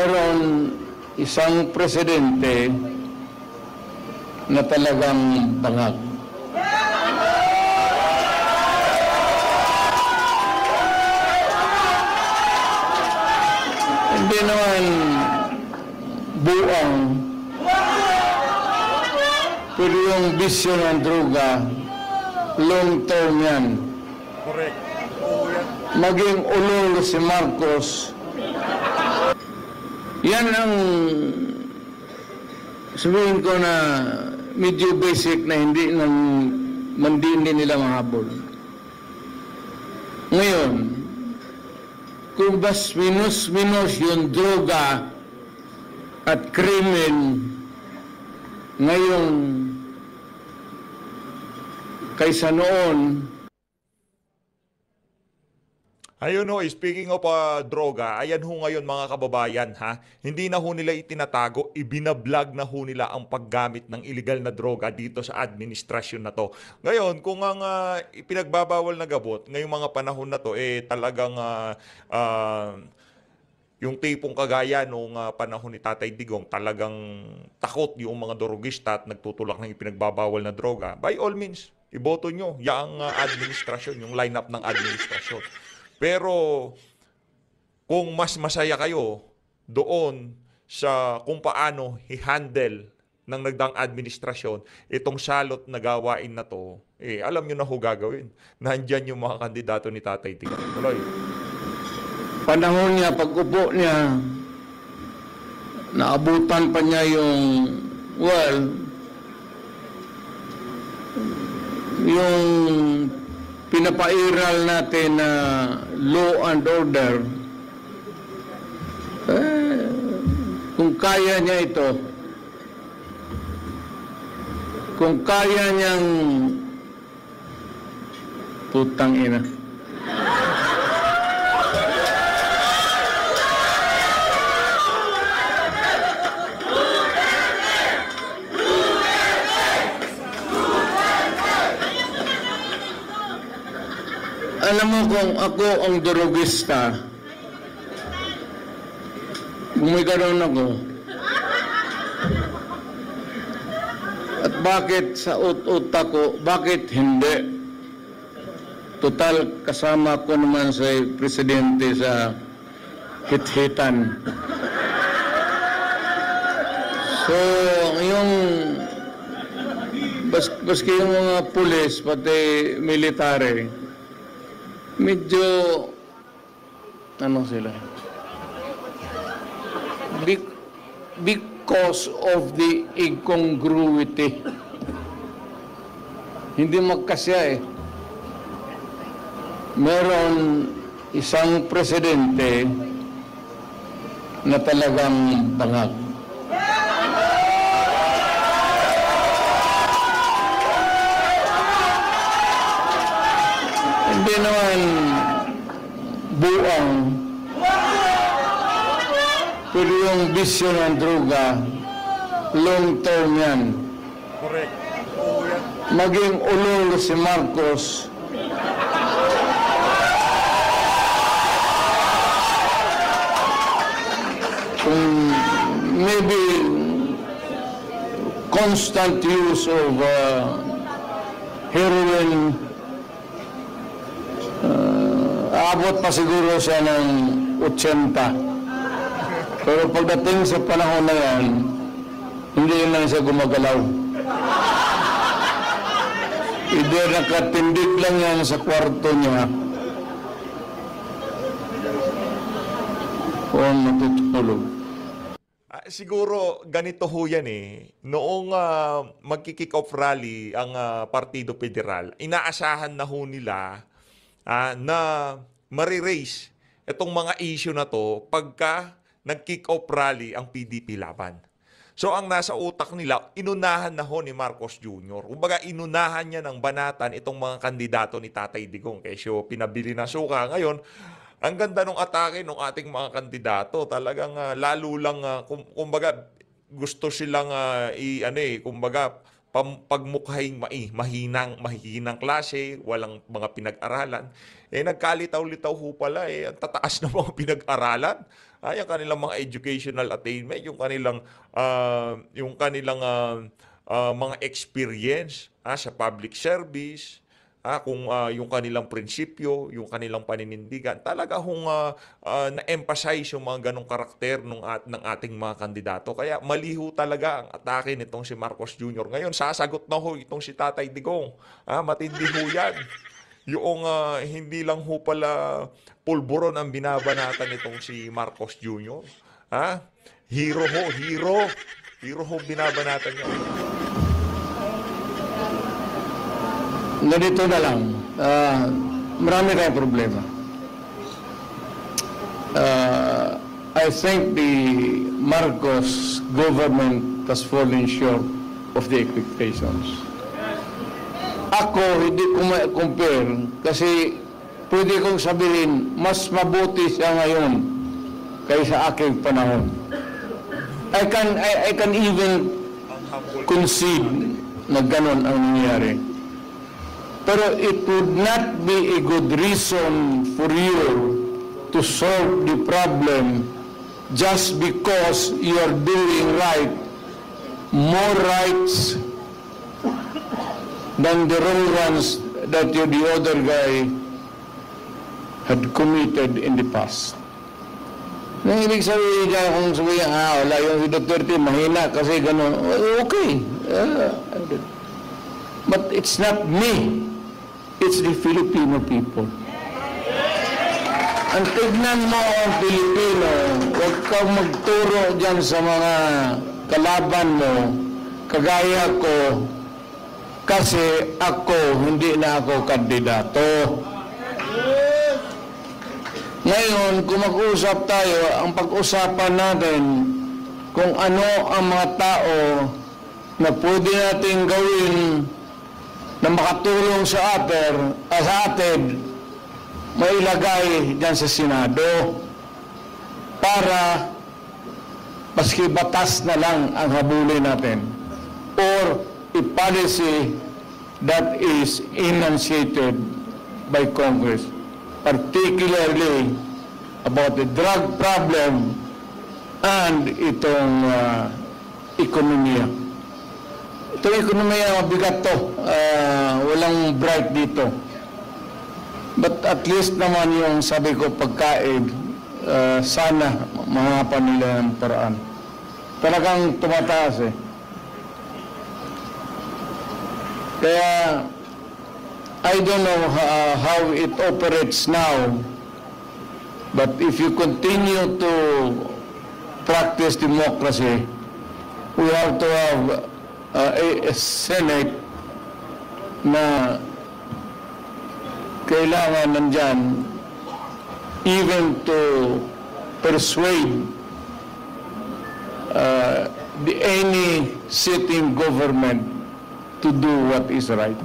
meron isang presidente na talagang bangag. Hindi naman buang, pero yung bisyo ng droga, long term yan. Correct. Maging ulol si Marcos, yan ang sabihin ko na medyo basic na hindi nila mahabol. Ngayon, kung mas minus yung droga at krimen ngayon kaysa noon. Ayun ho, speaking of droga, ayan ho ngayon mga kababayan ha, hindi na ho nila itinatago, ibinablog na ho nila ang paggamit ng illegal na droga dito sa administrasyon na to. Ngayon, kung ang ipinagbabawal na gabot, ngayong mga panahon na to, talagang yung tipong kagaya nung panahon ni Tatay Digong, talagang takot yung mga drogista at nagtutulak ng ipinagbabawal na droga. By all means, iboto nyo yung administrasyon, yung lineup ng administrasyon. Pero kung mas masaya kayo doon sa kung paano i-handle ng nagdaang administrasyon itong salot na gawain na to, alam nyo na ho gagawin. Nandyan yung mga kandidato ni Tatay Digong. Tuloy. Panahon niya, pag-upo niya, naabutan pa niya yung pinapairal natin na law and order. Kung kaya niya ito, kung kaya niyang putang ina. Alam mo kung ako ang drogista, kung may ganoon ako, at bakit sa utak ko, bakit hindi? Total, kasama ko naman sa presidente sa hit-hitan. So, yung baski yung mga pulis, pati military, medyo ano sila, because of the incongruity, hindi magkasya meron isang presidente na talagang bangag. Hindi naman buang, pero yung bisyo ng droga, long term yan. Correct. Maging ulol si Marcos, kung maybe constant use of heroin, aabot pa siguro siya ng 80. Pero pagdating sa panahon na yan, hindi lang siya gumagalaw. Hindi, nakatindig lang yan sa kwarto niya. O matutulog. Siguro ganito ho yan Noong magki-kick off rally ang Partido Federal, inaasahan na ho nila na marirase itong mga issue na to pagka nag-kick off rally ang PDP laban. So ang nasa utak nila, inunahan na ho ni Marcos Jr. Kumbaga inunahan niya ng banatan itong mga kandidato ni Tatay Digong. Kesyo pinabili na suka. Ngayon, ang ganda ng atake ng ating mga kandidato. Talagang lalo lang, kumbaga gusto silang kumbaga pagmukhang mahinang klase, walang mga pinag-aralan, nagkalitaw-litaw ho pala, ang tataas ng mga pinag-aralan. Yung kanilang mga educational attainment, yung kanilang mga experience sa public service, kung yung kanilang prinsipyo, yung kanilang paninindigan, talaga hong na-emphasize yung mga ganong karakter ng ating mga kandidato. Kaya maliho talaga ang atake nitong si Marcos Jr. Ngayon, sasagot na ho itong si Tatay Digong. Matindi ho yan. Yung hindi lang ho pala pulburon ang binabanatan nitong si Marcos Jr. Hero ho, hero. Hero ho binabanatan niya. Ganito na lang, marami tayong problema. I think the Marcos government has fallen short of the expectations. Ako, hindi ko ma-compare kasi pwede kong sabihin, mas mabuti siya ngayon kaysa aking panahon. I can even concede na ganon ang nangyari. Pero it would not be a good reason for you to solve the problem just because you are doing right, more rights than the wrong ones that the other guy had committed in the past. Nang ibig sabihin niya, kung sabihin, wala yung si Duterte, mahina kasi gano'n, okay. But it's not me. It's the Filipino people. Ang tignan mo ang Pilipino, huwag kang magturo dyan sa mga kalaban mo, kagaya ko, kasi ako, hindi na ako kandidato. Ngayon, kung mag-usap tayo, ang pag-usapan natin kung ano ang mga tao na pwede natin gawin na makatulong sa atin, mailagay dyan sa Senado para maski batas na lang ang habulin natin or a policy that is enunciated by Congress, particularly about the drug problem and itong ekonomiya. Itong ekonomiya, mabigat to. Walang bright dito. But at least naman yung sabi ko pagkain, sana mahapan nila ng paraan. Talagang tumataas eh. Kaya, I don't know how it operates now, but if you continue to practice democracy, we have to have a Senate na kailangan nandyan even to persuade any sitting government to do what is right.